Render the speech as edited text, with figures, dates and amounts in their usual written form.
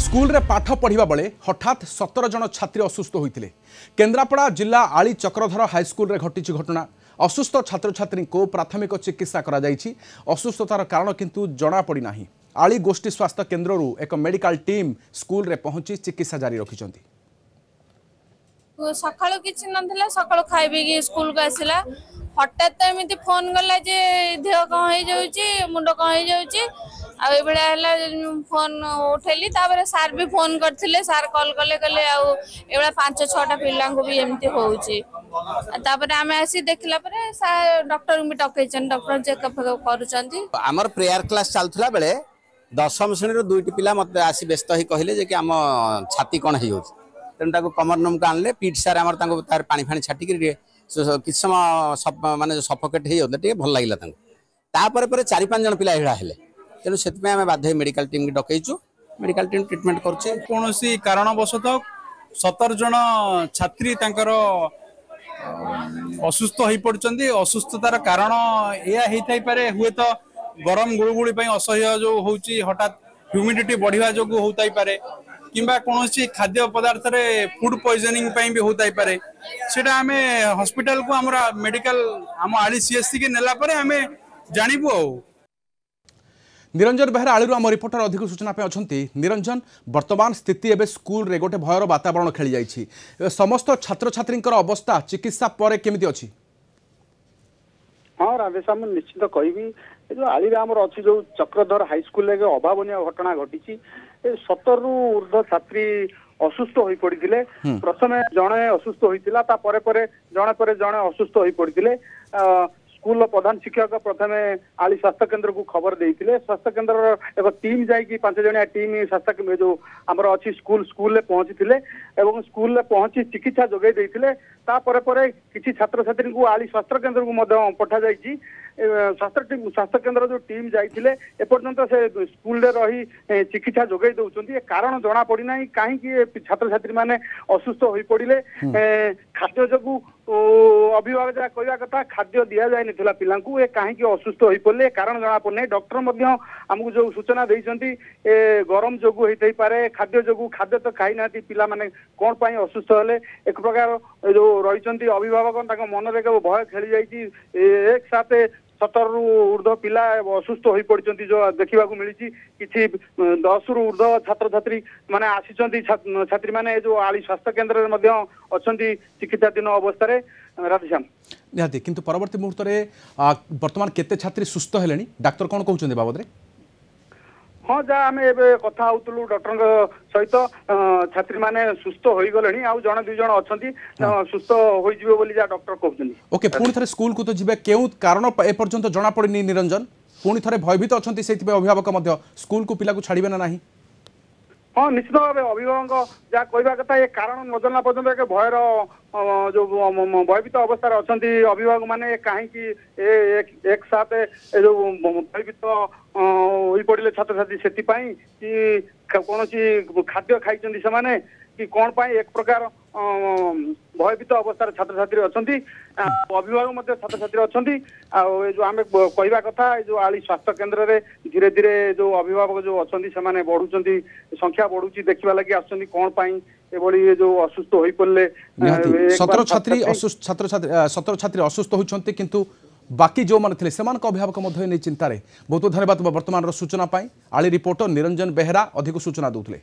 School रे पाठ पढ़ा बेले हठात 17 जन छात्री असुस्थ होते। केन्द्रापड़ा जिला आली चक्रधर हाईस्कल रे घटी घटना। असुस्थ छात्र छात्री को प्राथमिक चिकित्सा करा जायछि। असुस्थतार कारण किंतु जना पड़ी नाही। आली गोष्ठी स्वास्थ्य केन्द्र एक मेडिकल टीम स्कूल रे पहुंची चिकित्सा जारी रखिछंती। सकाळु किछि नथिला सकाळु खाइबे कि स्कूल को आसिला हठात एमती फोन गला जे देह कौन हो जाउची मुंड कौन हो जाउची आ एबेला हला फोन उठेली तापर सार भी फोन करथिले सार कॉल कले कले आ एबेला 5-6टा पिल्ला को भी एमती होउची तापर आमे आसी देखला परे सार डॉक्टर भी टकेचन डॉक्टर चेकअप करूचंती। हमर प्रेयर क्लास चलथला बेले 10वीं श्रेणी रो दुईटी पिला मते आसी व्यस्त ही कहले जे कि हम छाती कोन हे होउची तेणु कमर नम को आनले पीठ सार आम तार पानी फाणी छाटिक कि समय माने सफोकेट हो भल लगे तापर 4-5 जन पिला एड़ा हेले तेणु से बाध्य मेडिकल टीम की डकईचु मेडिकल टीम ट्रिटमेंट करुचे। कौन कारणवशतः 17 जन छात्री तांकर असुस्थ हो पड़ते। असुस्थतार कारण यह होता पारे हुए तो गरम गुड़गुड़ी असह्य जो होची हठात ह्यूमिडिटी बढ़िया जो होता पारे किंबा कौन खाद्य पदार्थ रे फूड पॉइजनिंग भी होता है पारे सेटा आमे हॉस्पिटल को हमरा मेडिकल हम आली सीएससी के नेला परे आमे जानिबो। निरंजन बेहरा आलू आम रिपोर्टर अधिक सूचना पे अछंती। निरंजन वर्तमान स्थिति एबे स्कूल रे गोटे भयर वातावरण खेली जाइछि। समस्त छात्र छात्री अवस्था चिकित्सा परे केमिति अछि? हाँ राधेश्याम निश्चित कहबी जो आली आमर अच्छी जो चक्रधर हाईस्कल अभावन घटना घटी 17 रु ऊर्ध्व छात्री असुस्थ हो पड़ते। प्रथमे जड़े असुस्थ होता जड़े जड़े असुस्थ हो पड़ते। स्कूल प्रधान शिक्षक प्रथमे आली स्वास्थ्य केन्द्र को खबर देते। स्वास्थ्य केन्द्र एक टीम जाकि 5 जणिया टीम स्वास्थ्य जो आमर अच्छी स्कूल पहुंची स्कूल पहुंची चिकित्सा जोगे देते। किसी छात्र छात्री को आली स्वास्थ्य केन्द्र को पठा जाइए। स्वास्थ्य केन्द्र जो टीम जाइए एपर्यंत से स्कूल रही चिकित्सा जोगे दौरान कारण जना पड़ना कहीं छात्र छात्री मैंने असुस्थ हो पड़े। खाद्य जो अभिभावक जहाँ कहवा कथा खाद्य दि जाए ना पिला कहीं असुस्थ हो पड़े कारण जना पड़ना। डॉक्टर आमको जो सूचना देती गरम जो होता पारे खाद्य जो खाद्य तो खाई ना पिला माने कौन पाई असुस्थ हेले एक प्रकार जो रही अभिभावक मन में भय खेली जाइए। एक साथ 17 रु ऊर्ध्व पिला असुस्थ हो पड़ते जो देखा मिली किसी 10 रु ऊर्ध्व छात्र छात्री माने आसी छात्री माने जो आली स्वास्थ्य केन्द्र अच्छा चिकित्साधीन अवस्था। राधेश्याम निहाती किंतु परवर्ती मुहूर्त में वर्तमान केते छात्री सुस्थ हेलेनी डाक्टर कौन कहते बाबद रे? हाँ जहाँ आम कथा होलु डॉक्टर सहित छात्री माने सुस्थ हो गले आउ जड़े 2 जन अच्छा सुस्थ हो जहाँ डॉक्टर कहते। ओके पुणी थे स्कूल को तो जी क्यों कारण एपर्यंत जना पड़नी। निरंजन पुणी थे भयभीत अच्छा से अभिभावक स्कूल को पिला को छाड़े ना? हाँ निश्चित भाव अभिभावक जहाँ कहवा कथा ये कारण न जानला पर्यटन एक भयर जो भयभीत अवस्था अच्छा अभिभावक माने कहीं एक साथ जो भयभीत हो पड़े छात्र छात्री से कि कौन खाद्य खाई से कि कौन पाई एक प्रकार भयभीत अवस्था छात्र छात्री अच्छा अभिभावक छात्र छात्री अच्छा जो आम कहवा कथा जो आली स्वास्थ्य केन्द्र रे धीरे धीरे जो अभिभावक जो अच्छा से बढ़ुंट संख्या बढ़ुची देखा लगे आसुँच कौन पाई जो असुस्थ हो पड़े 17 छात्री असुस्थ होती किंतु बाकी जो मैंने थे अभिभावक नहीं चिंतार। बहुत बहुत धन्यवाद वर्तमान सूचना आली रिपोर्टर निरंजन बेहरा अधिक सूचना दूसरे।